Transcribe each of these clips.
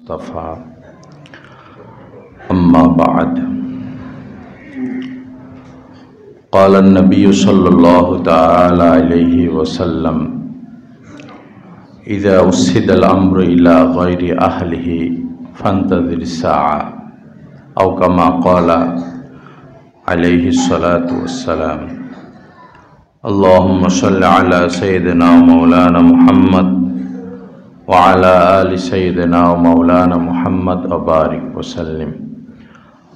मुस्तफ़ा अम्मा बाद क़ाल नबी सल्लल्लाहु तआला अलैहि वसल्लम इज़ा उस्सिदल अम्रु इला गैरि अहलिही फंतज़िर साआ औ कमा क़ाल अलैहि सलातु वस्सलाम। अल्लाहुम्मा सल्लि अला सय्यिदिना मौलाना मुहम्मद व अला आलि सय्यिदिना मौलाना मुहम्मद व बारिक वसल्लिम।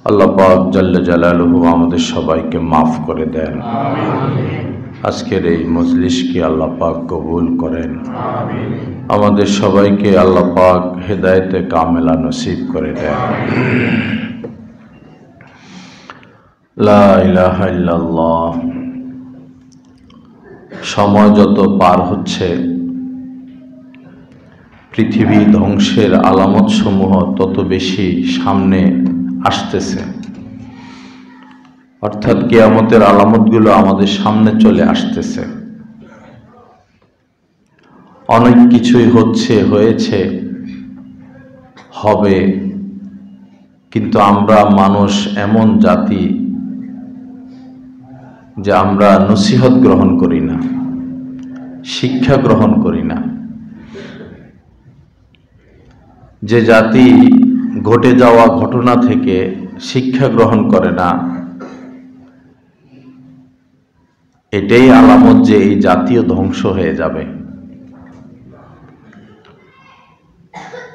আল্লাহ পাক জাল্লা জালালুহু আমাদের সবাইকে মাফ করে দেন। আজকের এই মজলিসকে আল্লাহ পাক কবুল করেন। আমাদের সবাইকে আল্লাহ পাক হেদায়েতে কামেলা নসিব করে দেন। লা ইলাহা ইল্লাল্লাহ। সময় যত পার হচ্ছে পৃথিবী ধ্বংসের আলামত সমূহ তত বেশি সামনে আসতেছে, অর্থাৎ কিয়ামতের আলামতগুলো আমাদের সামনে চলে আসতেছে। অনেক কিছুই হচ্ছে, হয়েছে, হবে, কিন্তু আমরা মানুষ এমন জাতি যে আমরা নসিহত গ্রহণ করি না, শিক্ষা গ্রহণ করি না। যে জাতি ঘটে যাওয়া ঘটনা থেকে শিক্ষা গ্রহণ করে না, এটাই আলামত যে এই জাতীয় ধ্বংস হয়ে যাবে।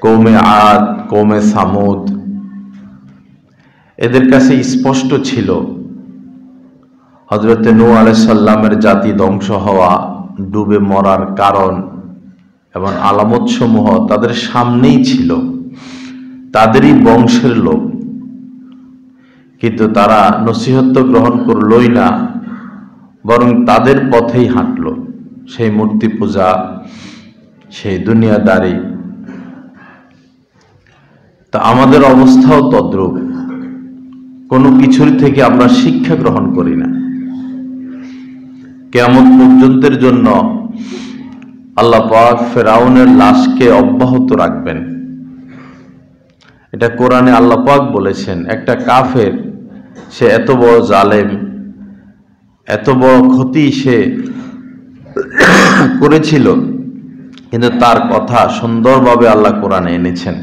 কওমে আদ, কওমে সামুদ, এদের কাছে স্পষ্ট ছিল হযরত নূহ আলাইহিস সালামের জাতি ধ্বংস হওয়া, ডুবে মরার কারণ এবং আলামত সমূহ তাদের সামনেই ছিল, তাদেরই বংশের লোক, কিন্তু তারা নসিহত গ্রহণ করলই না, বরং তাদের পথেই হাঁটল। সেই মূর্তি পূজা, সেই দুনিয়াদারি। তা আমাদের অবস্থাও তদ্রূপ। কোনো কিছুর থেকে আমরা শিক্ষা গ্রহণ করি না। কিয়ামত পর্যন্তের জন্য আল্লাহ পাক ফেরাউনের লাশকে অব্যাহত রাখবেন। এটা কোরআনে আল্লাহ পাক বলেছেন। একটা কাফের, সে এত বড় জালেম, এত বড় ক্ষতি সে করেছিল, কিন্তু তার কথা সুন্দরভাবে আল্লাহ কোরআনে এনেছেন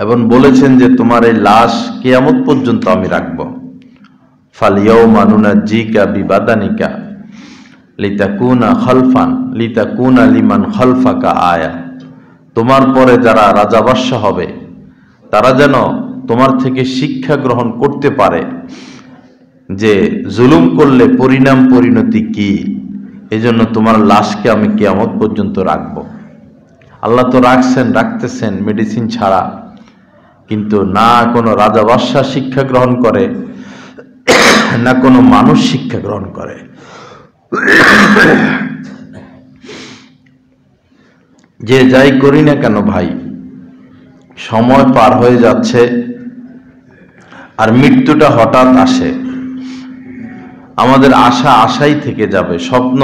এবং বলেছেন যে তোমার এই লাশ কিয়ামত পর্যন্ত আমি রাখব। ফালিয়াউমা নুনাজ্জিকা বিবাদানিকা লিতাকুনা লিমান খালফাকা আয়া। তোমার পরে যারা রাজা বাদশাহ হবে তারা যেন তোমার থেকে শিক্ষা গ্রহণ করতে পারে যে জুলুম করলে পরিণাম পরিণতি কি। এজন্য তোমার লাশকে আমি কিয়ামত পর্যন্ত রাখব। আল্লাহ তো রাখছেন, রাখতেছেন মেডিসিন ছাড়া, কিন্তু না কোনো রাজা বাদশাহ শিক্ষা গ্রহণ করে, না কোনো মানুষ শিক্ষা গ্রহণ করে। যে যাই করি না কেন ভাই, সময় পার হয়ে যাচ্ছে আর মৃত্যুটা হঠাৎ আসে। আমাদের আশা আশাই থেকে যাবে, স্বপ্ন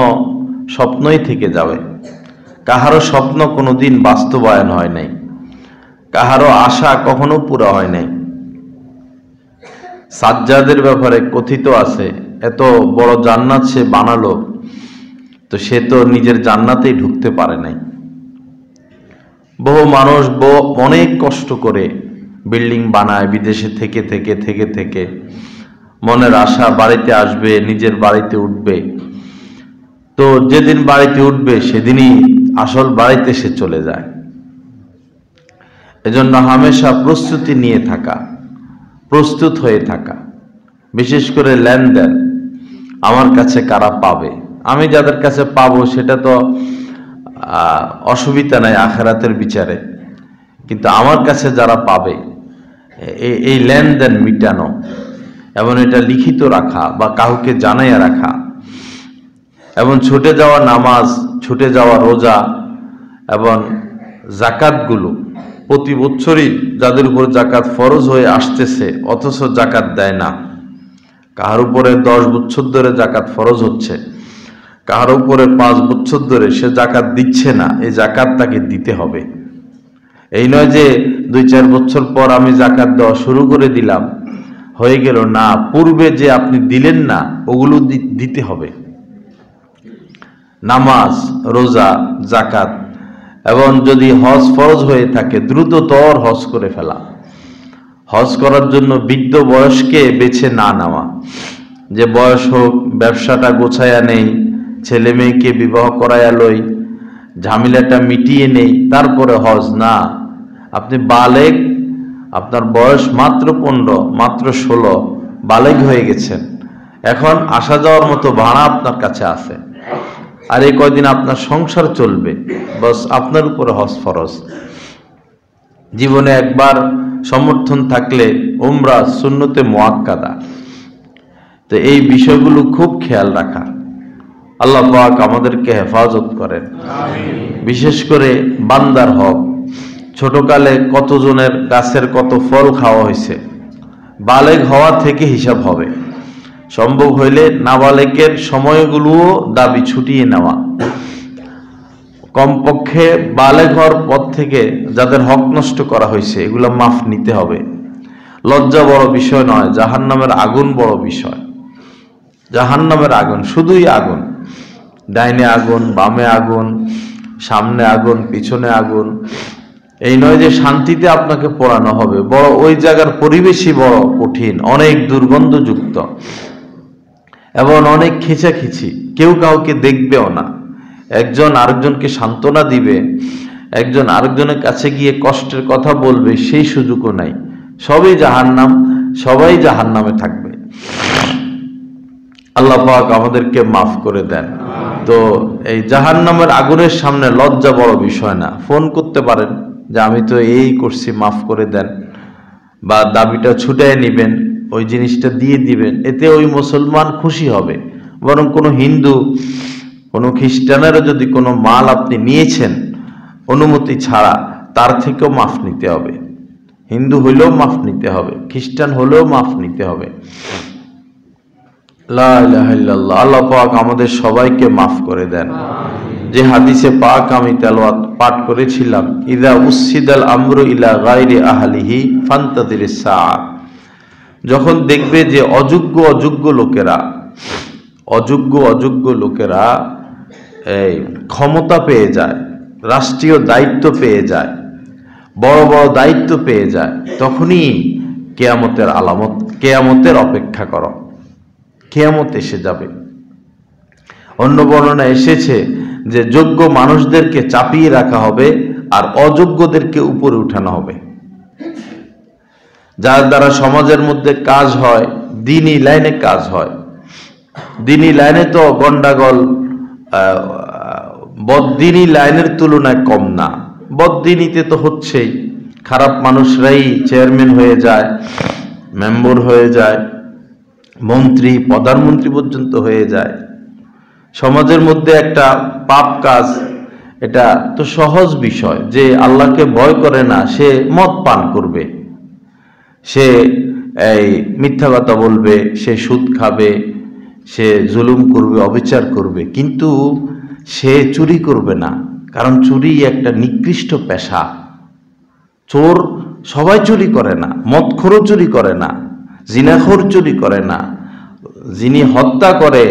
স্বপ্নই থেকে যাবে। কাহারও স্বপ্ন কোনোদিন বাস্তবায়ন হয় নাই, কাহারও আশা কখনো পুরা হয় নাই। সাজ্জাদের ব্যাপারে কথিত আছে, এত বড় জান্নাত সে বানালো, তো সে তো নিজের জান্নাতেই ঢুকতে পারে নাই। বহু মানুষ অনেক কষ্ট করে বিল্ডিং বানায়, বিদেশে থেকে থেকে থেকে থেকে মনের আশা বাড়িতে আসবে, নিজের বাড়িতে উঠবে। তো যেদিন বাড়িতে উঠবে সেদিনই আসল বাড়িতে সে চলে যায়। এজন্য হামেশা প্রস্তুতি নিয়ে থাকা, প্রস্তুত হয়ে থাকা। বিশেষ করে লেনদেন, আমার কাছে কারা পাবে, আমি যাদের কাছে পাবো সেটা তো অসুবিধা নাই আখিরাতের বিচারে, কিন্তু আমার কাছে যারা পাবে এই লেনদেন মিটানো এবং এটা লিখিত রাখা বা কাউকে জানাইয়া রাখা, এবং ছুটে যাওয়া নামাজ, ছুটে যাওয়া রোজা এবং জাকাতগুলো প্রতি বছরই যাদের উপর জাকাত ফরজ হয়ে আসতেছে অথচ জাকাত দেয় না। কাহার উপরে 10 বছর ধরে জাকাত ফরজ হচ্ছে, কাহার উপরে 5 বছর ধরে সে জাকাত দিচ্ছে না, এই জাকাত তাকে দিতে হবে। এই নয় যে 2-4 বছর পর আমি যাকাত দেওয়া শুরু করে দিলাম, হয়ে গেল না। পূর্বে যে আপনি দিলেন না ওগুলো দিতে হবে। নামাজ, রোজা, যাকাত, এবং যদি হজ ফরজ হয়ে থাকে দ্রুততর হজ করে ফেলা। হজ করার জন্য বৃদ্ধ বয়সকে বেছে না নেওয়া, যে বয়স হোক, ব্যবসাটা গোছায়া নেই, ছেলে মেয়েকে বিবাহ করাইয়া লই, ঝামেলাটা মিটিয়ে নেই, তারপরে হজ না। আপনি বালেগ, আপনার বয়স মাত্র 15, মাত্র 16, বালেগ হয়ে গেছেন, এখন আসা যাওয়ার মতো ভাড়া আপনার কাছে আছে, আর এই কয়দিন আপনার সংসার চলবে, বস আপনার উপরে হজ ফরজ। জীবনে একবার সমর্থন থাকলে উমরা সুন্নতে মুআক্কাদা। তো এই বিষয়গুলো খুব খেয়াল রাখা। আল্লাহ পাক আমাদেরকে হেফাজত করেন। বিশেষ করে বান্দার হক। ছোটকালে কতজনের গাছের কত ফল খাওয়া হয়েছে, বালেগ হওয়া থেকে হিসাব হবে। সম্ভব হইলে নাবালেগের সময়গুলোও দাবি ছুটিয়ে নেওয়া। কমপক্ষে বালেগ হওয়ার পর থেকে যাদের হক নষ্ট করা হয়েছে এগুলো মাফ নিতে হবে। লজ্জা বড় বিষয় নয়, জাহান্নামের আগুন বড় বিষয়। জাহান্নামের আগুন, শুধুই আগুন, ডাইনে আগুন, বামে আগুন, সামনে আগুন, পিছনে আগুন। এই নয় যে শান্তিতে আপনাকে পোড়ানো হবে, বড় ওই জায়গার পরিবেশই বড় কঠিন, অনেক দুর্গন্ধযুক্ত এবং অনেক খিচাখিচি, কেউ কাউকে দেখবেও না। একজন আরেকজনকে সান্ত্বনা দিবে, একজন আরেকজনের কাছে গিয়ে কষ্টের কথা বলবে, সেই সুযোগও নাই। সবই জাহান্নাম, সবাই জাহান্নামে থাকবে। আল্লাহ পাক আমাদেরকে মাফ করে দেন। তো এই জাহান্নামের আগুনের সামনে লজ্জা বড় বিষয় না। ফোন করতে পারেন যে আমি তো এই করছি, মাফ করে দেন, বা দাবিটা ছুটায় নিবেন, ওই জিনিসটা দিয়ে দিবেন, এতে ওই মুসলমান খুশি হবে। বরং কোনো হিন্দু, কোনো খ্রিস্টানেরও যদি কোনো মাল আপনি নিয়েছেন অনুমতি ছাড়া, তার থেকেও মাফ নিতে হবে। হিন্দু হইলেও মাফ নিতে হবে, খ্রিস্টান হলেও মাফ নিতে হবে। লা ইলাহা ইল্লাল্লাহ। আল্লাহ পাক আমাদের সবাইকে মাফ করে দেন। যে হাদিসে পাক আমি তেলাওয়াত পাঠ করেছিলাম, ইযা উসসিদাল আমরু ইলা গায়রি আহলিহি ফান্তাদিরিস সাআ, যখন দেখবে যে অযোগ্য লোকেরা এই ক্ষমতা পেয়ে যায়, রাষ্ট্রীয় দায়িত্ব পেয়ে যায়, বড় বড় দায়িত্ব পেয়ে যায়, তখনই কিয়ামতের আলামত, কিয়ামতের অপেক্ষা করো, কিয়ামত এসে যাবে। অন্য বর্ণনা এসেছে যে যোগ্য মানুষদেরকে চাপিয়ে রাখা হবে আর অযোগ্যদেরকে উপরে উঠানো হবে। যার দ্বারা সমাজের মধ্যে কাজ হয়, দ্বীনি লাইনে কাজ হয়। দ্বীনি লাইনে তো গন্ডাগোল বদ্দীনি লাইনের তুলনায় কম না। বদ্দীনিতে তো হচ্ছেই, খারাপ মানুষরাই চেয়ারম্যান হয়ে যায়, মেম্বার হয়ে যায়, মন্ত্রী, প্রধানমন্ত্রী পর্যন্ত হয়ে যায়। সমাজের মধ্যে একটা পাপ কাজ, এটা তো সহজ বিষয়, যে আল্লাহকে ভয় করে না সে মদ পান করবে, সে এই মিথ্যা কথা বলবে, সে সুদ খাবে, সে জুলুম করবে, অবিচার করবে, কিন্তু সে চুরি করবে না, কারণ চুরি একটা নিকৃষ্ট পেশা। চোর সবাই চুরি করে না, মদখোরও চুরি করে না, জিনাখোর চুরি করে না, যিনি হত্যা করে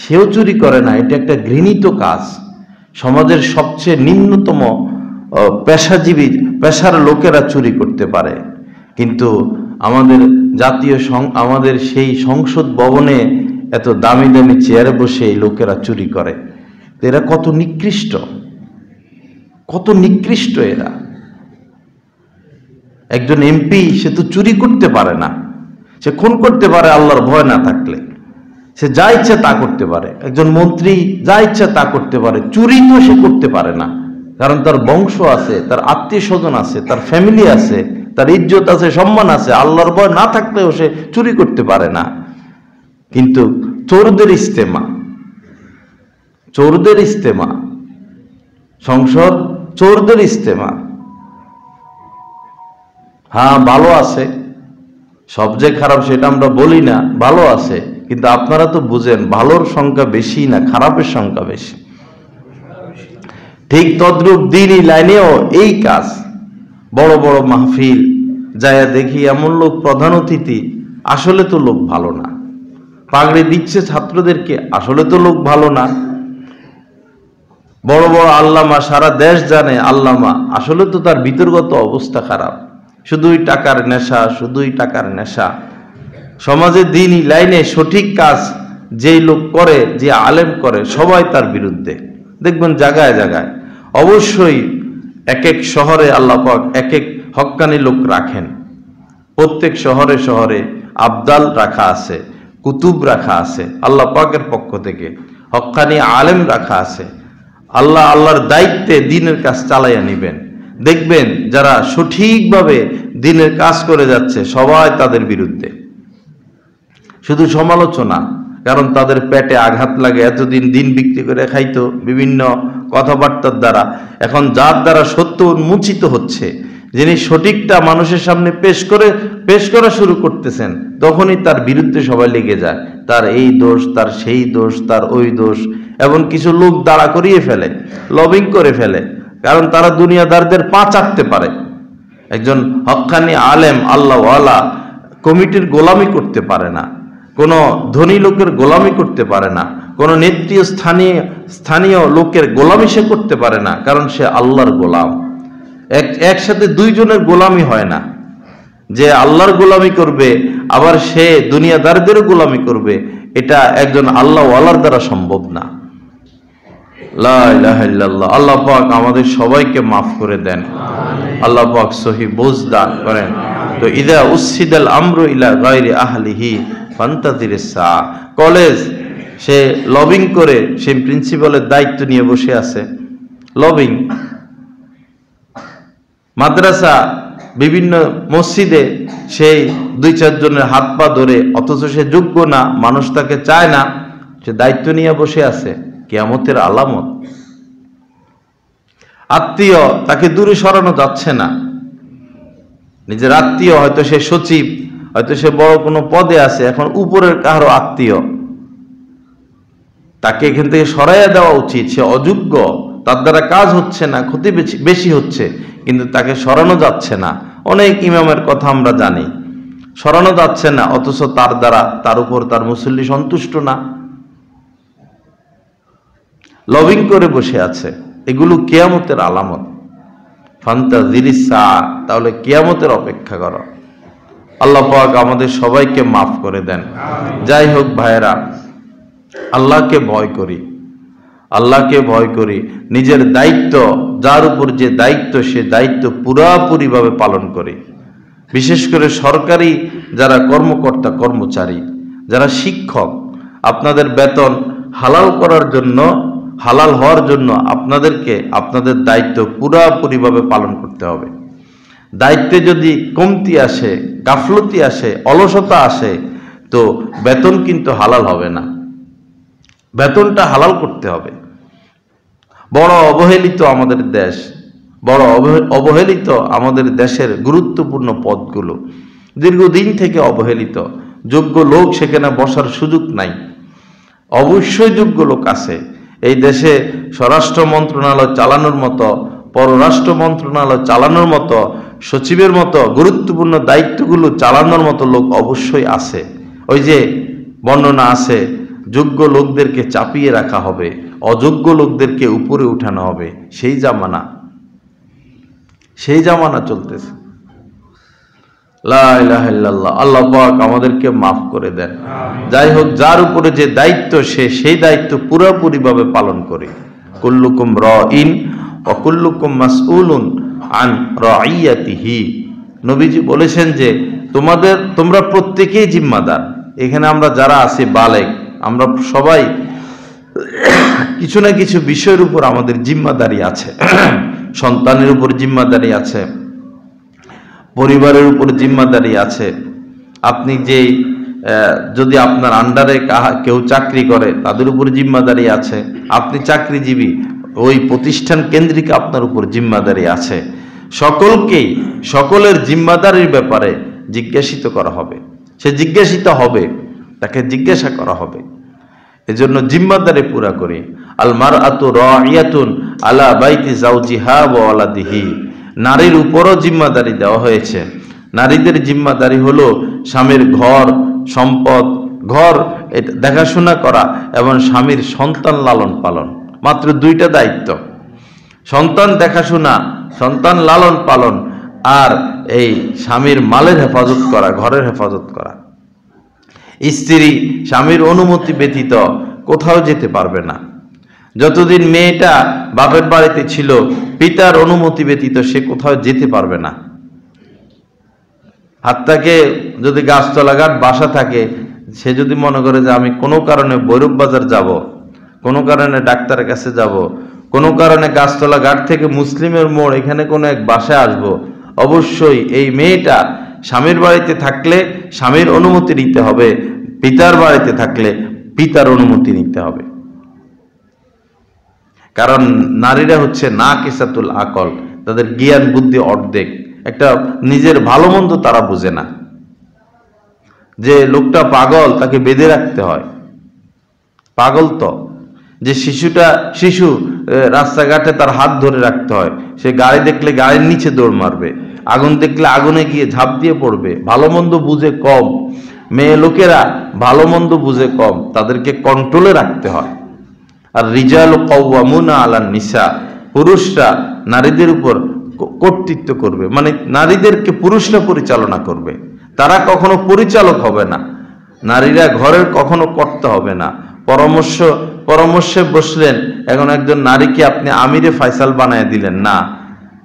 সেও চুরি করে না। এটা একটা ঘৃণিত কাজ। সমাজের সবচেয়ে নিম্নতম পেশাজীবী, পেশার লোকেরা চুরি করতে পারে, কিন্তু আমাদের সেই সংসদ ভবনে এত দামি দামি চেয়ারে বসে এই লোকেরা চুরি করে। এরা কত নিকৃষ্ট, কত নিকৃষ্ট এরা। একজন এমপি সে তো চুরি করতে পারে না, সে খুন করতে পারে আল্লাহর ভয় না থাকলে, সে যা ইচ্ছা তা করতে পারে। একজন মন্ত্রী যা ইচ্ছা তা করতে পারে, চুরি তো সে করতে পারে না, কারণ তার বংশ আছে, তার আত্মীয় স্বজন আছে, তার ফ্যামিলি আছে, তার ইজ্জত আছে, সম্মান আছে। আল্লাহর ভয় না থাকলেও সে চুরি করতে পারে না। কিন্তু চোরদের ইস্তেমা, সংসদ চোরদের ইস্তেমা। হ্যাঁ, ভালো আছে, সব যে খারাপ সেটা আমরা বলি না, ভালো আছে, কিন্তু আপনারা তো বুঝেন ভালোর সংখ্যা বেশি না খারাপের সংখ্যা বেশি। ঠিক তদ্রূপ দ্বীনি লাইনেও এই কাজ, বড় বড় মাহফিল যায়া দেখি এমন লোক প্রধান অতিথি, আসলে তো লোক ভালো না। পাগড়ি দিচ্ছে ছাত্রদেরকে, আসলে তো লোক ভালো না। বড় বড় আল্লামা, সারা দেশ জানে আল্লামা, আসলে তো তার ভিতরগত অবস্থা খারাপ। শুধুই টাকার নেশা, শুধুই টাকার নেশা। সমাজে দিনই লাইনে সঠিক কাজ যেই লোক করে, যে আলেম করে, সবাই তার বিরুদ্ধে। দেখবেন জায়গায় জায়গায়। অবশ্যই এক এক শহরে আল্লাহ পাক এক এক হক্কানি লোক রাখেন। প্রত্যেক শহরে শহরে আবদাল রাখা আছে, কুতুব রাখা আছে আল্লাহ পাকের পক্ষ থেকে, হক্কানি আলেম রাখা আছে। আল্লাহর দায়িত্বে দিনের কাজ চালাইয়া নিবেন। দেখবেন যারা সঠিকভাবে দিনের কাজ করে যাচ্ছে সবাই তাদের বিরুদ্ধে। শুধু সমালোচনা, কারণ তাদের পেটে আঘাত লাগে। এতদিন দিন বিক্রি করে খাইতো বিভিন্ন কথাবার্তার দ্বারা, এখন যার দ্বারা সত্য উন্মোচিত হচ্ছে, যিনি সঠিকটা মানুষের সামনে পেশ করা শুরু করতেছেন, তখনই তার বিরুদ্ধে সবাই লেগে যায়। তার এই দোষ, তার সেই দোষ, তার ওই দোষ। এবং কিছু লোক দাঁড়া করিয়ে ফেলে, লবিং করে ফেলে, কারণ তারা দুনিয়াদারদের পা চাটতে পারে। একজন হক্কানি আলেম আল্লাহওয়ালা কমিটির গোলামি করতে পারে না, কোনো ধনী লোকের গোলামি করতে পারে না, কোনো নেত্রীয় স্থানীয় লোকের গোলামি সে করতে পারে না, কারণ সে আল্লাহর গোলাম। একসাথে দুইজনের গোলামি হয় না। যে আল্লাহর গোলামি করবে আবার সে দুনিয়াদারদেরও গোলামি করবে, এটা একজন আল্লাহওয়ালার দ্বারা সম্ভব না। লা ইলাহা ইল্লাল্লাহ। আল্লাহ পাক আমাদের সবাইকে মাফ করে দেন, আল্লাহ পাক সহি বুঝ দান করেন। তো ইদা উসিদাল আমরু ইলা গায়রি আহলিহি ফান্তাযিরিস সা। কলেজ সে লবিং করে, সে প্রিন্সিপালের দায়িত্ব নিয়ে বসে আছে, লবিং। মাদ্রাসা, বিভিন্ন মসজিদে সেই 2-4 জনের হাত পা ধরে, অথচ সে যোগ্য না, মানুষ তাকে চায় না, সে দায়িত্ব নিয়ে বসে আছে। কিয়ামতের আলামত। আত্মীয়, তাকে দূরে সরানো যাচ্ছে না। নিজের আত্মীয়, হয়তো সে সচিব, হয়তো সে বড় কোনো পদে আছে, এখন উপরের কারো আত্মীয়, তাকে এখান থেকে সরাইয়া দেওয়া উচিত। সে অযোগ্য, তার দ্বারা কাজ হচ্ছে না, ক্ষতি বেশি হচ্ছে, কিন্তু তাকে সরানো যাচ্ছে না। অনেক ইমামের কথা আমরা জানি, সরানো যাচ্ছে না, অথচ তার দ্বারা, তার উপর তার মুসল্লি সন্তুষ্ট না, লবিং করে বসে আছে। এগুলো কিয়ামতের আলামত। ফান্তাযিরিস সা, তাহলে কিয়ামতের অপেক্ষা করো। আল্লাহ পাক আমাদের সবাইকে মাফ করে দেন। যাই হোক ভাইয়েরা, আল্লাহকে ভয় করি, আল্লাহকে ভয় করি। নিজের দায়িত্ব, যার উপর যে দায়িত্ব, সে দায়িত্ব পুরাপুরিভাবে পালন করি। বিশেষ করে সরকারি যারা কর্মকর্তা কর্মচারী, যারা শিক্ষক, আপনাদের বেতন হালাল করার জন্য, হালাল হওয়ার জন্য আপনাদেরকে আপনাদের দায়িত্ব পুরাপুরিভাবে পালন করতে হবে। দায়িত্বে যদি কমতি আসে, গাফলতি আসে, অলসতা আসে, তো বেতন কিন্তু হালাল হবে না। বেতনটা হালাল করতে হবে। বড় অবহেলিত আমাদের দেশ, বড় অবহেলিত আমাদের দেশের গুরুত্বপূর্ণ পদগুলো, দীর্ঘদিন থেকে অবহেলিত। যোগ্য লোক সেখানে বসার সুযোগ নাই। অবশ্যই যোগ্য লোক আছে এই দেশে। স্বরাষ্ট্র মন্ত্রণালয় চালানোর মতো, পররাষ্ট্র মন্ত্রণালয় চালানোর মতো, সচিবের মতো গুরুত্বপূর্ণ দায়িত্বগুলো চালানোর মতো লোক অবশ্যই আছে। ওই যে বর্ণনা আছে, যোগ্য লোকদেরকে চাপিয়ে রাখা হবে, অযোগ্য লোকদেরকে উপরে উঠানো হবে। সেই জামানা চলতেছে। লা ইলাহা ইল্লাল্লাহ। আল্লাহ পাক আমাদেরকে মাফ করে দেন। যাই হোক, যার উপরে যে দায়িত্ব, সেই দায়িত্ব পুরোপুরিভাবে পালন করে। কুল্লুকুম রাইন ওয়া কুল্লুকুম মাসউলুন আন রাইয়াতিহি। নবীজি বলেছেন যে তোমরা প্রত্যেকেই জিম্মাদার। এখানে আমরা যারা আছি বালেগ, আমরা সবাই কিছু না কিছু বিষয়ের উপর আমাদের জিম্মাদারি আছে। সন্তানের উপর জিম্মাদারি আছে, পরিবারের উপর জিম্মাদারি আছে। আপনি যদি আপনার আন্ডারে কেউ চাকরি করে, তাদের উপর জিম্মাদারি আছে। আপনি চাকরিজীবী, ওই প্রতিষ্ঠান কেন্দ্রিক আপনার উপর জিম্মাদারি আছে। সকলের জিম্মাদারির ব্যাপারে জিজ্ঞাসিত করা হবে। সে জিজ্ঞাসিত হবে, তাকে জিজ্ঞাসা করা হবে। এজন্য জিম্মাদারি পুরা করি। আল মারআতু রাইয়াতুন আলা বাইতি যাওজিহা ওয়া ওয়ালাদিহি। নারীর উপরও জিম্মাদারি দেওয়া হয়েছে। নারীদের জিম্মাদারি হলো স্বামীর ঘর সম্পদ, ঘর দেখাশোনা করা এবং স্বামীর সন্তান লালন পালন, মাত্র দুইটা দায়িত্ব। সন্তান দেখাশোনা, সন্তান লালন পালন, আর এই স্বামীর মালের হেফাজত করা, ঘরের হেফাজত করা। স্ত্রী স্বামীর অনুমতি ব্যতীত কোথাও যেতে পারবে না। যতদিন মেয়েটা বাপের বাড়িতে ছিল, পিতার অনুমতি ব্যতীত সে কোথাও যেতে পারবে না। হাত্তাকে যদি গাছতলা ঘাট বাসা থাকে, সে যদি মনে করে যে আমি কোনো কারণে ভৈরব বাজার যাব, কোনো কারণে ডাক্তারের কাছে যাব, কোনো কারণে গাছতলা ঘাট থেকে মুসলিমের মোড় এখানে কোনো এক বাসায় আসব, অবশ্যই এই মেয়েটা স্বামীর বাড়িতে থাকলে স্বামীর অনুমতি নিতে হবে, পিতার বাড়িতে থাকলে পিতার অনুমতি নিতে হবে। কারণ নারীরা হচ্ছে নাকিসাতুল আকল, তাদের জ্ঞান বুদ্ধি অর্ধেক। একটা নিজের ভালো মন্দ তারা বুঝে না। যে লোকটা পাগল তাকে বেঁধে রাখতে হয়, পাগল তো। যে শিশু রাস্তাঘাটে তার হাত ধরে রাখতে হয়, সে গাড়ি দেখলে গাড়ির নিচে দৌড় মারবে, আগুন দেখলে আগুনে গিয়ে ঝাঁপ দিয়ে পড়বে। ভালো মন্দ বুঝে কম, মেয়ে লোকেরা ভালো মন্দ বুঝে কম, তাদেরকে কন্ট্রোলে রাখতে হয়। আর রিজাল কাওয়ামুনা আলান নিসা, পুরুষরা নারীদের উপর কর্তৃত্ব করবে, মানে নারীদেরকে পুরুষরা পরিচালনা করবে, তারা কখনো পরিচালক হবে না। নারীরা ঘরের কখনো কর্তা হবে না। পরামর্শে বসলেন, এখন একজন নারীকে আপনি আমিরে ফায়সাল বানায় দিলেন না,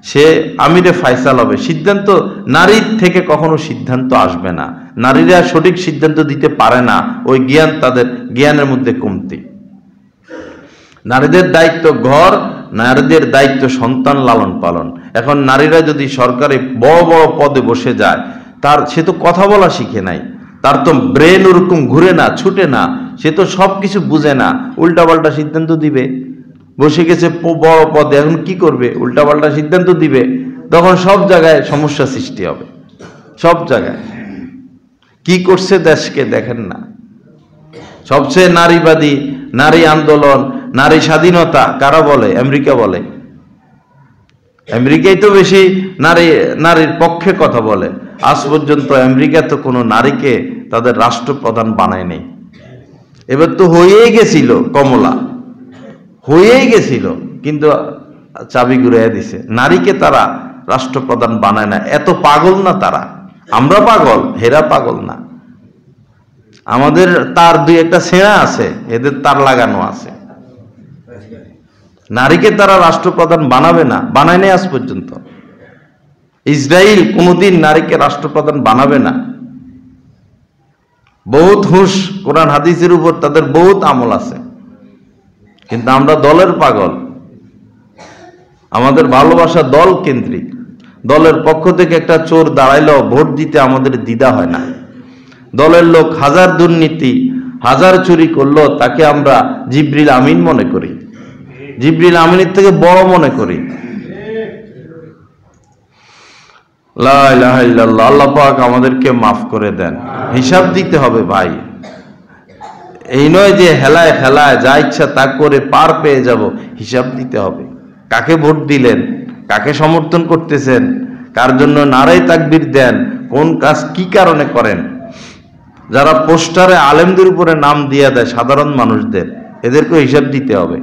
সে আমিরে ফায়সাল হবে। সিদ্ধান্ত নারীর থেকে কখনো সিদ্ধান্ত আসবে না। নারীরা সঠিক সিদ্ধান্ত দিতে পারে না, ওই জ্ঞান তাদের জ্ঞানের মধ্যে কমতি। নারীদের দায়িত্ব ঘর, নারীদের দায়িত্ব সন্তান লালন পালন। এখন নারীরা যদি সরকারি বড় বড় পদে বসে যায়, সে তো কথা বলা শিখে নাই, তার তো ব্রেন ওরকম ঘুরে না, ছুটে না, সে তো সব কিছু বুঝে না, উল্টাপাল্টা সিদ্ধান্ত দিবে। বসে গেছে বড় পদে, এখন কি করবে? উল্টাপাল্টা সিদ্ধান্ত দিবে, তখন সব জায়গায় সমস্যা সৃষ্টি হবে। সব জায়গায় কি করছে দেশকে দেখেন না। সবচেয়ে নারীবাদী, নারী আন্দোলন, নারী স্বাধীনতা কারা বলে? আমেরিকা বলে। আমেরিকাই তো বেশি নারীর পক্ষে কথা বলে। আজ পর্যন্ত আমেরিকা তো কোনো নারীকে তাদের রাষ্ট্রপ্রধান বানায় নেই। এবার তো হয়েই গেছিল, কমলা হয়েই গেছিল, কিন্তু চাবি ঘুরাইয়া দিছে। নারীকে তারা রাষ্ট্রপ্রধান বানায় না। এত পাগল না তারা, আমরা পাগল, হেরা পাগল না। আমাদের তার দুই একটা ছেঁড়া আছে, এদের তার লাগানো আছে। নারীকে তারা রাষ্ট্রপ্রধান বানাবে না, বানায় নেই আজ পর্যন্ত। ইসরায়েল কোনোদিন নারীকে রাষ্ট্রপ্রধান বানাবে না। বহুত হুঁশ, কোরআন হাদিসের উপর তাদের বহুত আমল আছে, কিন্তু আমরা দলের পাগল। আমাদের ভালোবাসা দল কেন্দ্রিক। দলের পক্ষ থেকে একটা চোর দাঁড়াইলেও ভোট দিতে আমাদের দ্বিধা হয় না। দলের লোক হাজার দুর্নীতি, হাজার চুরি করলো, তাকে আমরা জিবরিল আমিন মনে করি, জিবরিল আমিনের থেকে বড় মনে করি। লা ইলাহা ইল্লাল্লাহ। আল্লাহ পাক আমাদেরকে মাফ করে দেন। হিসাব দিতে হবে ভাই। এই নয় যে হেলায় খেলায় যা ইচ্ছা তা করে পার পেয়ে যাব, হিসাব দিতে হবে। কাকে ভোট দিলেন, কাকে সমর্থন করতেছেন, কার জন্য নারায়ে তাকবীর দেন, কোন কাজ কি কারণে করেন। যারা পোস্টারে আলেমদের উপরে নাম দিয়ে দেয় সাধারণ মানুষদের, এদেরকে হিসাব দিতে হবে।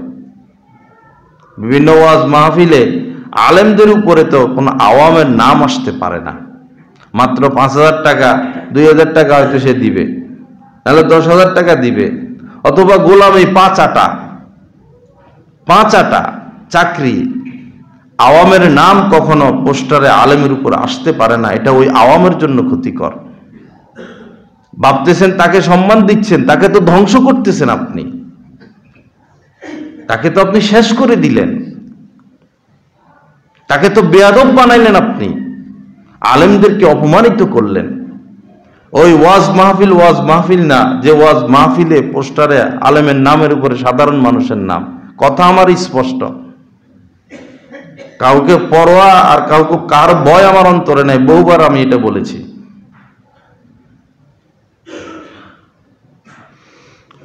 বিভিন্ন ওয়াজ মাহফিলে আলেমদের উপরে তো কোনো আওয়ামের নাম আসতে পারে না। মাত্র 5,000 টাকা 2,000 টাকা হয়তো সে দিবে, তাহলে 10,000 টাকা দিবে, অথবা গোলামি 5 আটা চাকরি। আওয়ামের নাম কখনো পোস্টারে আলেমের উপর আসতে পারে না। এটা ওই আওয়ামের জন্য ক্ষতিকর। ভাবতেছেন তাকে সম্মান দিচ্ছেন, তাকে তো ধ্বংস করতেছেন আপনি, তাকে তো আপনি শেষ করে দিলেন, তাকে তো বেয়াদব বানাইলেন আপনি, আলেমদেরকে অপমানিত করলেন। ওই ওয়াজ মাহফিল না, যে ওয়াজ মাহফিলে পোস্টারে আলেমের নামের উপরে সাধারণ মানুষের নাম। কথা আমার স্পষ্ট, কাউকে পরোয়া আর কাউকে কার ভয় আমার অন্তরে নাই, বহুবার আমি এটা বলেছি।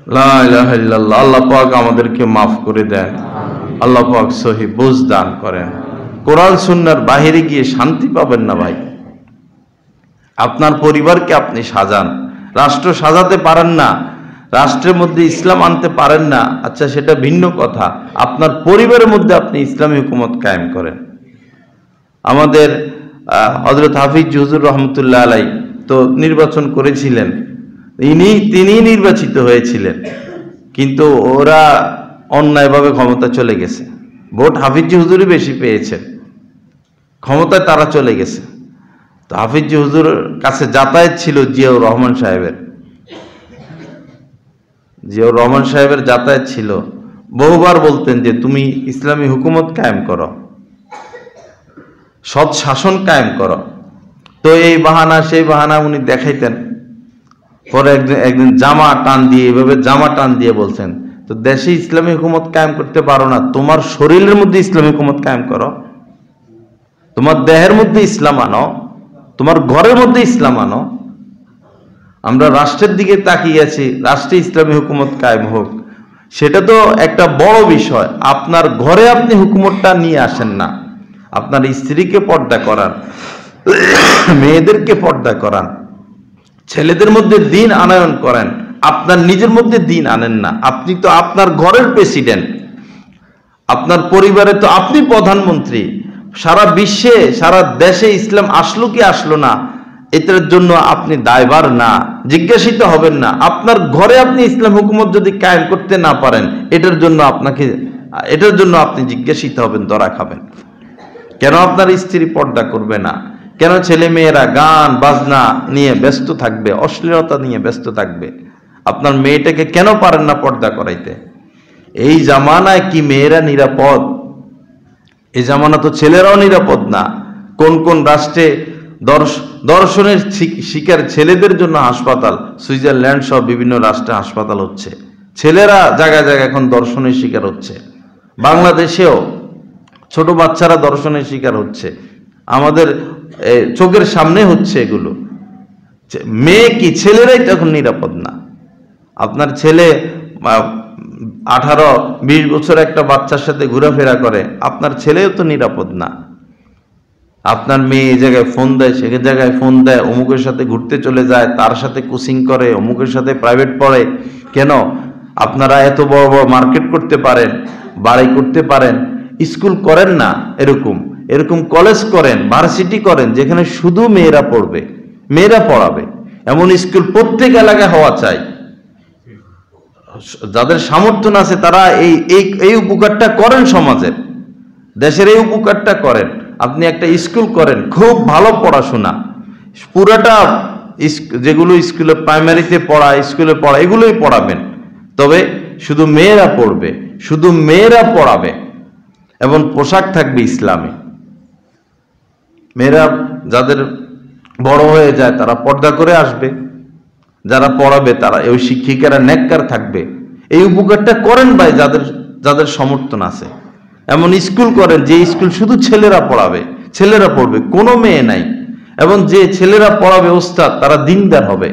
লা ইলাহা ইল্লাল্লাহ। আল্লাহ পাক আমাদেরকে মাফ করে দেন, আল্লাহ পাক সহি বুঝ দান করেন। কোরআন সুন্নাহর বাহিরে গিয়ে শান্তি পাবেন না ভাই। আপনার পরিবারকে আপনি সাজান, রাষ্ট্র সাজাতে পারেন না, রাষ্ট্রের মধ্যে ইসলাম আনতে পারেন না, আচ্ছা সেটা ভিন্ন কথা। আপনার পরিবারের মধ্যে আপনি ইসলামী হুকুমত কায়েম করেন। আমাদের হযরত হাফিজ হুজুর রহমতুল্লাহ আলাই তো নির্বাচন করেছিলেন, তিনি নির্বাচিত হয়েছিলেন, কিন্তু ওরা অন্যায়ভাবে ক্ষমতা চলে গেছে। ভোট হাফিজ হুজুরই বেশি পেয়েছেন, ক্ষমতায় তারা চলে গেছে। তো হাফিজ হুজুরের কাছে যাতায়াত ছিল জিয়াউর রহমান সাহেবের, জিয়াউর রহমান সাহেবের যাতায়াত ছিল। বহুবার বলতেন যে তুমি ইসলামী হুকুমত কায়েম করো, সৎ শাসন কায়েম করো। তো এই বাহানা সেই বাহানা উনি দেখাইতেন। পরে একদিন জামা টান দিয়ে, এভাবে জামা টান দিয়ে বলছেন, তো দেশে ইসলামী হুকুমত কায়েম করতে পারো না, তোমার শরীরের মধ্যে ইসলামী হুকুমত কায়েম করো, তোমার দেহের মধ্যে ইসলাম আনো, তোমার ঘরের মধ্যে ইসলাম আনো। আমরা রাষ্ট্রের দিকে তাকিয়ে আছি, রাষ্ট্রে ইসলামী হুকুমত কায়েম হোক, সেটা তো একটা বড় বিষয়। আপনার ঘরে আপনি হুকুমতটা নিয়ে আসেন না, আপনার স্ত্রীকে পর্দা করান, মেয়েদেরকে পর্দা করান, ছেলেদের মধ্যে দিন আনয়ন করেন, আপনার নিজের মধ্যে দিন আনেন না। আপনি তো আপনার ঘরের প্রেসিডেন্ট, আপনার পরিবারে তো আপনি প্রধানমন্ত্রী। সারা বিশ্বে, সারা দেশে ইসলাম আসলো কি আসলো না, এটার জন্য আপনি দায়ভার না, জিজ্ঞাসিত হবেন না। আপনার ঘরে আপনি ইসলাম হুকুমত যদি কায়েম করতে না পারেন, এটার জন্য আপনি জিজ্ঞাসিত হবেন, ধরা খাবেন। কেন আপনার স্ত্রী পর্দা করবে না? কেন ছেলে মেয়েরা গান বাজনা নিয়ে ব্যস্ত থাকবে, অশ্লীলতা নিয়ে ব্যস্ত থাকবে? আপনার মেয়েটাকে কেন পারেন না পর্দা করাইতে? এই জামানায় কি মেয়েরা নিরাপদ? এই জামানা তো ছেলেরাও নিরাপদ না। কোন কোন রাষ্ট্রে দর্শনের শিকার ছেলেদের জন্য হাসপাতাল, সুইজারল্যান্ড সহ বিভিন্ন রাষ্ট্রে হাসপাতাল হচ্ছে, ছেলেরা জায়গায় জায়গায় এখন দর্শনের শিকার হচ্ছে। বাংলাদেশেও ছোট বাচ্চারা দর্শনের শিকার হচ্ছে, আমাদের চোখের সামনে হচ্ছে এগুলো। মেয়ে কি, ছেলেরাই তো এখন নিরাপদ না। আপনার ছেলে 18-20 বছর একটা বাচ্চার সাথে ঘোরাফেরা করে, আপনার ছেলেও তো নিরাপদ না। আপনার মেয়ে এই জায়গায় ফোন দেয়, সে জায়গায় ফোন দেয়, অমুকের সাথে ঘুরতে চলে যায়, তার সাথে কোচিং করে, অমুকের সাথে প্রাইভেট পড়ে। কেন? আপনারা এত বড় বড় মার্কেট করতে পারেন, বাড়ি করতে পারেন, স্কুল করেন না, এরকম কলেজ করেন, ভার্সিটি করেন, যেখানে শুধু মেয়েরা পড়বে, মেয়েরা পড়াবে, এমন স্কুল প্রত্যেক এলাকায় হওয়া চাই। যাদের সামর্থ্য আছে তারা এই উপকারটা করেন, সমাজের, দেশের এই উপকারটা করেন। আপনি একটা স্কুল করেন, খুব ভালো পড়াশোনা, পুরাটা যেগুলো স্কুলে প্রাইমারিতে পড়া, স্কুলে পড়া, এগুলোই পড়াবেন। তবে শুধু মেয়েরা পড়বে, শুধু মেয়েরা পড়াবে, এবং পোশাক থাকবে ইসলামী। মেয়েরা যাদের বড় হয়ে যায় তারা পর্দা করে আসবে, যারা পড়াবে তারা, ওই শিক্ষিকারা নেককার থাকবে। এই উপকারটা করেন ভাই, যাদের সমর্থন আছে। এমন স্কুল করেন যে স্কুল শুধু ছেলেরা পড়াবে, ছেলেরা পড়বে, কোনো মেয়ে নাই। এবং যে ছেলেরা পড়াবে ওস্তাদ, তারা দিনদার হবে,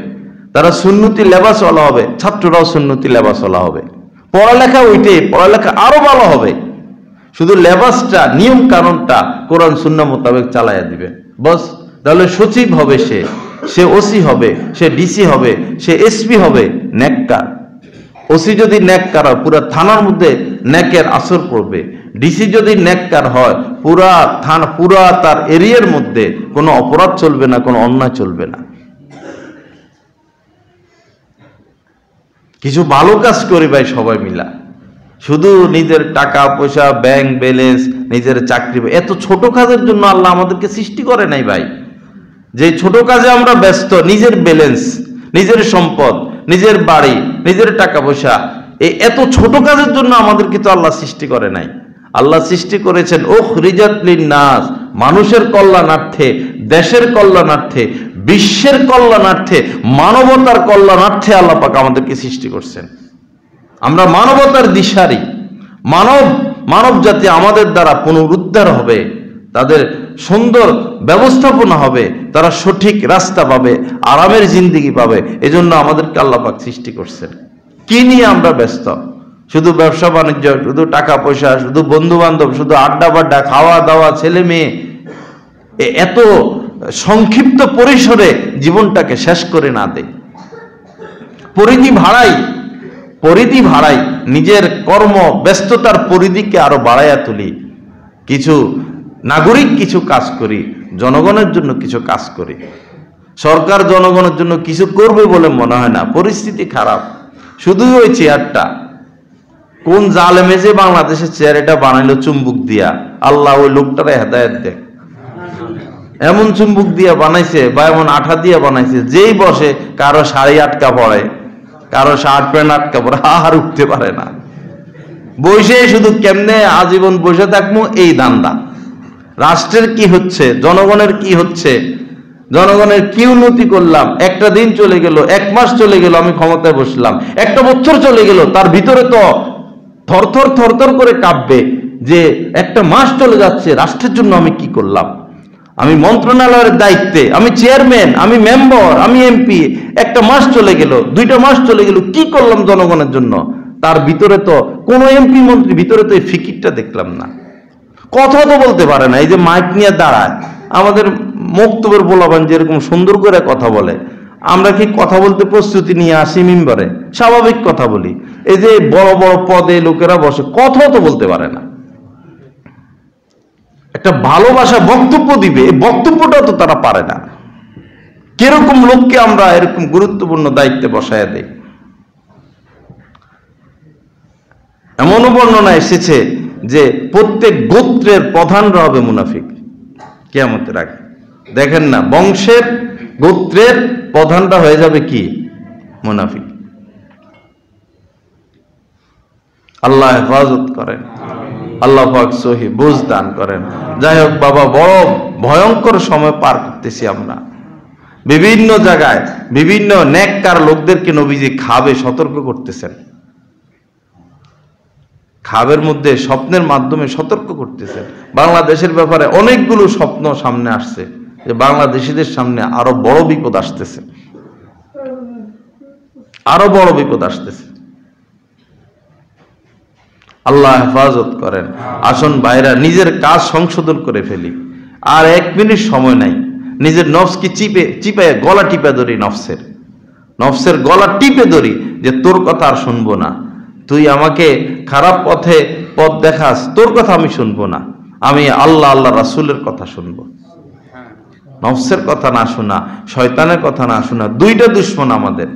তারা সুন্নতি লেবাসওয়ালা হবে, ছাত্ররাও সুন্নতি লেবাসওয়ালা হবে। পড়ালেখা ওইটাই, পড়ালেখা আরো ভালো হবে। শুধু লেবাসটা, নিয়ম কানুনটা কোরআন সুন্নাহ মোতাবেক চালাইয়া দিবে, বস। তাহলে সচিব হবে, সে ওসি হবে, সে ডিসি হবে, সে এসপি হবে, নেককার। ওসি যদি নেককার হয়, পুরা থানার মধ্যে নেকের আসর পড়বে। ডিসি যদি নেককার হয়, পুরা তার এরিয়ার মধ্যে কোনো অপরাধ চলবে না, কোনো অন্যায় চলবে না। কিছু ভালো কাজ করি ভাই সবাই মিলা, শুধু নিজের টাকা পয়সা, ব্যাংক ব্যালেন্স, নিজের চাকরি, এত ছোট কাজের জন্য আল্লাহ আমাদেরকে সৃষ্টি করে নাই ভাই। যে ছোট কাজে আমরা ব্যস্ত, নিজের ব্যালেন্স, নিজের সম্পদ, নিজের বাড়ি, নিজের টাকা পয়সা, এই এত ছোট কাজের জন্য আমাদেরকে তো আল্লাহ সৃষ্টি করে নাই। আল্লাহ সৃষ্টি করেছেন উখরিজাত লিন-নাস, মানুষের কল্যাণার্থে, দেশের কল্যাণার্থে, বিশ্বের কল্যাণার্থে, মানবতার কল্যাণার্থে আল্লাহ পাক আমাদেরকে সৃষ্টি করছেন। আমরা মানবতার দিশারি, মানব জাতি আমাদের দ্বারা পুনরুদ্ধার হবে, তাদের সুন্দর ব্যবস্থাপনা হবে, তারা সঠিক রাস্তা পাবে, আরামের জিন্দেগি পাবে। এজন্য আমাদেরকে আল্লাহ পাক সৃষ্টি করছেন। কি নিয়ে আমরা ব্যস্ত? শুধু ব্যবসা বাণিজ্য, শুধু টাকা পয়সা, শুধু বন্ধু বান্ধব, শুধু আড্ডা বাড্ডা, খাওয়া দাওয়া, ছেলে মেয়ে, এত সংক্ষিপ্ত পরিসরে জীবনটাকে শেষ করে না দেয়। পরিধি ভাড়াই নিজের কর্ম ব্যস্ততার পরিধিকে আরো বাড়াইয়া তুলি। কিছু নাগরিক কিছু কাজ করি, জনগণের জন্য কিছু কাজ করি। সরকার জনগণের জন্য কিছু করবে বলে মনে হয় না, পরিস্থিতি খারাপ। শুধু ওই চেয়ারটা, কোন জালেমে যে বাংলাদেশের চেয়ার এটা বানাইলো চুম্বুক দিয়া, আল্লাহ ওই লোকটারে হেদায়েত দেয়। এমন চুম্বুক দিয়া বানাইছে বা এমন আঠা দিয়া বানাইছে, যেই বসে কারো শাড়ি আটকা পড়ে, কারো শার্ট প্যান্ট আটকা পড়ে, আর উঠতে পারে না। বসে শুধু কেমনে আজীবন বসে থাকবো এই দান্দা। রাষ্ট্রের কি হচ্ছে, জনগণের কি হচ্ছে, জনগণের কি উন্নতি করলাম, একটা দিন চলে গেল, এক মাস চলে গেল, আমি ক্ষমতায় বসলাম, একটা বছর চলে গেল, তার ভিতরে তো থরথর থরথর করে কাঁপবে যে একটা মাস চলে যাচ্ছে, রাষ্ট্রের জন্য আমি কি করলাম। আমি মন্ত্রণালয়ের দায়িত্বে, আমি চেয়ারম্যান, আমি মেম্বার, আমি এমপি, একটা মাস চলে গেল, 2টা মাস চলে গেল, কি করলাম জনগণের জন্য। তার ভিতরে তো কোন এমপি মন্ত্রী ভিতরে তো এই ফিকিরটা দেখলাম না। কথা তো বলতে পারে না, এই যে মাইক নিয়ে দাঁড়ায়, আমাদের মক্তবের বলাবান যেরকম সুন্দর করে কথা বলে, আমরা কি কথা বলতে প্রস্তুতি নিয়ে আসি মিম্বরে? স্বাভাবিক কথা বলি। এই যে বড় বড় পদে লোকেরা বসে, কথা তো বলতে পারে না, একটা ভালোবাসা বক্তব্য দিবে, এই বক্তব্যটাও তো তারা পারে না। কিরকম লোককে আমরা এরকম গুরুত্বপূর্ণ দায়িত্বে বসায় দেই। এমনও বর্ণনা এসেছে যে প্রত্যেক গোত্রের প্রধানরা হবে মুনাফিক কিয়ামতের আগে। দেখেন না, বংশের গোত্রের প্রধানটা হয়ে যাবে কি? মুনাফিক। আল্লাহ হেফাজত করেন, আল্লাহ পাক সহি বুঝ দান করেন। যাই হোক বাবা, বড় ভয়ঙ্কর সময় পার করতেছি আমরা। বিভিন্ন জায়গায় বিভিন্ন নেককার লোকদেরকে নবীজি খাবে সতর্ক করতেছেন। খাবের মধ্যে স্বপ্নের মাধ্যমে সতর্ক করতেছেন। বাংলাদেশের ব্যাপারে অনেকগুলো স্বপ্ন সামনে আসছে যে বাংলাদেশিদের সামনে আরো বড় বিপদ আসতেছে, আরো বড় বিপদ আসতেছে। আল্লাহ হেফাজত করেন। আসুন ভাইরা, নিজের কাজ সংশোধন করে ফেলি। আর 1 মিনিট সময় নাই। নিজের নফসকে চিপে গলা টিপে ধরি, নফসের গলা টিপে ধরি যে তোর কথা আর শুনবো না। তুই আমাকে খারাপ পথ দেখাস, তোর কথা আমি শুনবো না। আমি আল্লাহ রাসূলের কথা শুনবো। নফসের কথা না শোনা, শয়তানের কথা না শোনা। 2টা দুশ্মন আমাদের।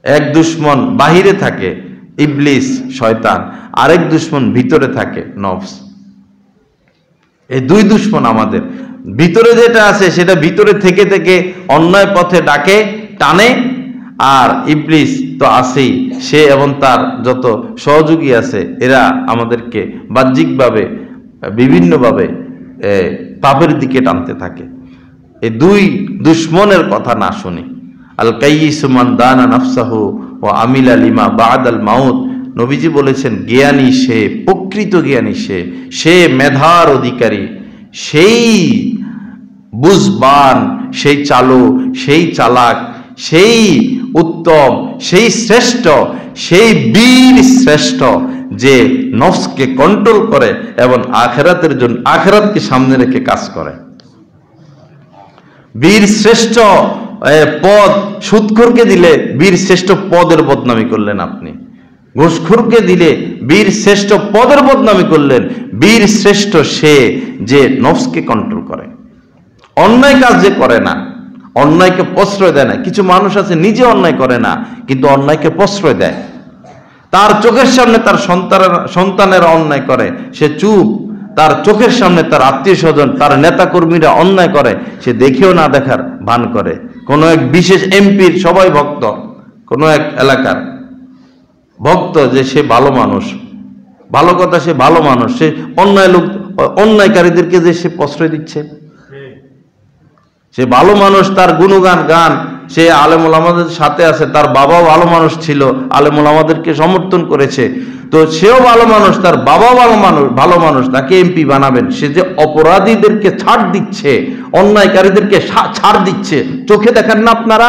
এক দুশ্মন বাহিরে থাকে, ইবলিস শয়তান, আরেক দুশ্মন ভিতরে থাকে, নফস। এই 2 দুশ্মন আমাদের। ভিতরে যেটা আছে সেটা ভিতরে থেকে থেকে অন্যায় পথে ডাকে, টানে। আর ইবলিস তো আছেই, সে এবং তার যত সহযোগী আছে এরা আমাদেরকে বাহ্যিকভাবে বিভিন্নভাবে পাপের দিকে টানতে থাকে। এই 2 দুশ্মনের কথা না শুনি। আল কাইয়িসু মান দানা নাফসাহু ওয়া আমিলা লিমা বাদাল মাউত। নবীজি বলেছেন, জ্ঞানী সে, প্রকৃত জ্ঞানী সে মেধার অধিকারী, সেই বুঝবান, সেই চালু, সেই চালাক, সেই উত্তম, সেই শ্রেষ্ঠ, সেই বীর শ্রেষ্ঠ, যে নফসকে কন্ট্রোল করে এবং আখিরাতের জন্য, আখিরাতকে সামনে রেখে কাজ করে। বীর শ্রেষ্ঠ পদ সুদখোরকে দিলে বীর শ্রেষ্ঠ পদের বদনামি করলেন আপনি। ঘুষখোরকে দিলে বীর শ্রেষ্ঠ পদের বদনামি করলেন। বীর শ্রেষ্ঠ সে যে নফসকে কন্ট্রোল করে, অন্যায় কাজ যে করে না, অন্যায়কে প্রশ্রয় দেয় না। কিছু মানুষ আছে নিজে অন্যায় করে না কিন্তু অন্যায়কে প্রশ্রয় দেয়। তার চোখের সামনে তার সন্তানেরা অন্যায় করে, সে চুপ। তার চোখের সামনে তার আত্মীয় স্বজন, তার নেতা কর্মীরা অন্যায় করে, সে দেখেও না দেখার ভান করে। কোনো এক বিশেষ এমপির সবাই ভক্ত, কোনো এক এলাকার ভক্ত, যে সে ভালো মানুষ, ভালো কথা, সে ভালো মানুষ, সে অন্যায়কারীদেরকে যে সে প্রশ্রয় দিচ্ছে, সে ভালো মানুষ, তার গুণগান গান, সে আলেম ওলামাদের সাথে আছে, তার বাবাও ভালো মানুষ ছিল, আলেম ওলামাদেরকে সমর্থন করেছে, তো সেও ভালো মানুষ, তার বাবাও ভালো মানুষ, তাকে এমপি বানাবেন। সে যে অপরাধীদেরকে ছাড় দিচ্ছে, অন্যায়কারীদেরকে ছাড় দিচ্ছে, চোখে দেখেন না আপনারা?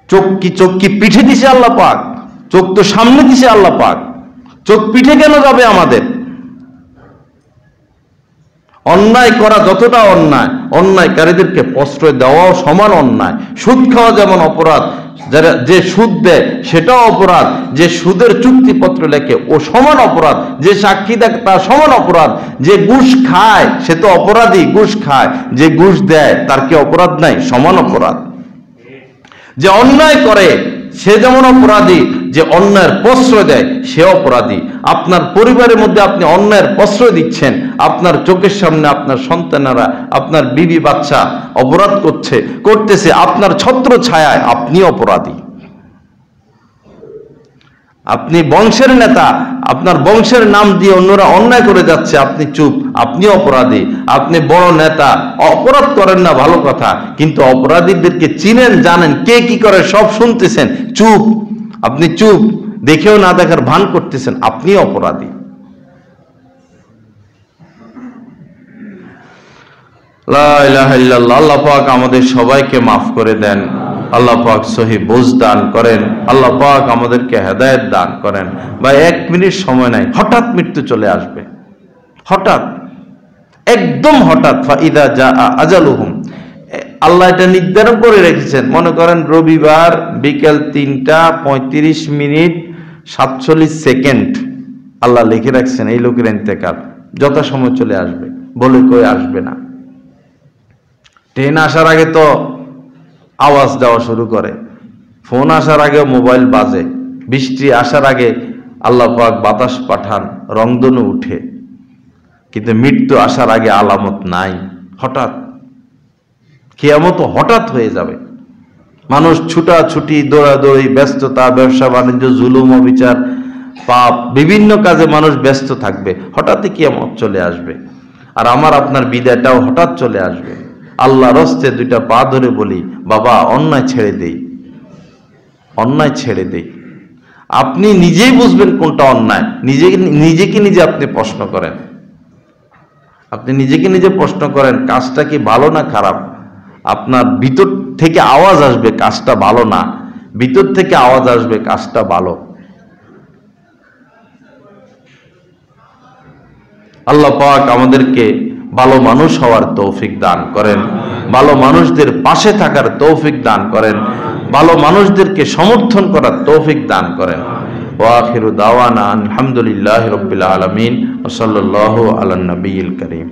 চোখ কি পিঠে দিছে আল্লাহ পাক? চোখ তো সামনে দিছে আল্লাহ পাক, চোখ পিঠে কেন যাবে আমাদের? অন্যায় করা যতটা অন্যায়, অন্যায়কারীদেরকে প্রশ্রয় দেওয়াও সমান অন্যায়। সুদ খাওয়া যেমন অপরাধ, যারা যে সুদ দেয় সেটাও অপরাধ, যে সুদের চুক্তিপত্র লেখে ও সমান অপরাধ, যে সাক্ষী দেয় তার সমান অপরাধ, যে ঘুষ খায় সে তো অপরাধী, ঘুষ খায়, যে ঘুষ দেয় তার কি অপরাধ নাই? সমান অপরাধ। যে অন্যায় করে সে যেমন অপরাধী, যে অন্যায়ের প্রশ্রয় দেয় সে অপরাধী। আপনার পরিবারের মধ্যে আপনি অন্যায়ের প্রশ্রয় দিচ্ছেন, আপনার চোখের সামনে আপনার সন্তানেরা, আপনার বিবি বাচ্চা অপরাধ করতেছে, আপনার ছত্র ছায়ায় আপনি অপরাধী। আপনি বংশের নেতা, আপনার বংশের নাম দিয়ে অন্যরা অন্যায় করে যাচ্ছে, আপনি চুপ, আপনি অপরাধী। আপনি বড় নেতা, অপরাধ করেন না ভালো কথা, কিন্তু অপরাধীদেরকে চিনেন, জানেন কে কি করে সব শুনতেছেন, চুপ, আপনি চুপ, দেখেও না দেখার ভান করতেছেন, আপনি অপরাধী। লা ইলাহা ইল্লাল্লাহ। আল্লাহ পাক আমাদের সবাইকে মাফ করে দেন, আল্লাহ পাক সহি বুঝ দান করেন, আল্লাহ পাক আমাদেরকে হেদায়েত দান করেন। বা 1 মিনিট সময় নাই, হঠাৎ মৃত্যু চলে আসবে, হঠাৎ, একদম হঠাৎ। ফাইদা জা আজালুহুম, আল্লাহ এটা নির্ধারণ করে রেখেছেন। মনে করেন রবিবার বিকেল 3:35:47 আল্লাহ লিখে রাখছেন এই লোকের ইন্তেকাল, যথাসময় চলে আসবে, বলে কই আসবে না। ট্রেন আসার আগে তো আওয়াজ দেওয়া শুরু করে, ফোন আসার আগে মোবাইল বাজে, বৃষ্টি আসার আগে আল্লাহ পাক বাতাস পাঠান, রংধনু উঠে, কিন্তু মৃত্যু আসার আগে আলামত নাই। হঠাৎ কিয়ামত হঠাৎ হয়ে যাবে। মানুষ ছুটাছুটি, দৌড়াদৌড়ি, ব্যস্ততা, ব্যবসা বাণিজ্য, জুলুম, অবিচার, পাপ, বিভিন্ন কাজে মানুষ ব্যস্ত থাকবে, হঠাৎই কিয়ামত চলে আসবে। আর আমার আপনার বিদায়টাও হঠাৎ চলে আসবে। আল্লাহর হস্তে 2টা পা ধরে বলি, বাবা অন্যায় ছেড়ে দেই, অন্যায় ছেড়ে দেই। আপনি নিজেই বুঝবেন কোনটা অন্যায়, নিজেকে নিজে আপনি প্রশ্ন করেন, আপনি নিজেকে নিজে প্রশ্ন করেন কাজটা কি ভালো না খারাপ। আপনার ভিতর থেকে আওয়াজ আসবে কাজটা ভালো না, ভিতর থেকে আওয়াজ আসবে কাজটা ভালো। আল্লাহ পাক আমাদেরকে ভালো মানুষ হওয়ার তৌফিক দান করেন, ভালো মানুষদের পাশে থাকার তৌফিক দান করেন, ভালো মানুষদেরকে সমর্থন করার তৌফিক দান করেন। ওয়া আখিরু দাওয়ানা আলহামদুলিল্লাহি রাব্বিল আলামিন ওয়া সাল্লাল্লাহু আলা নবিয়িল কারীম।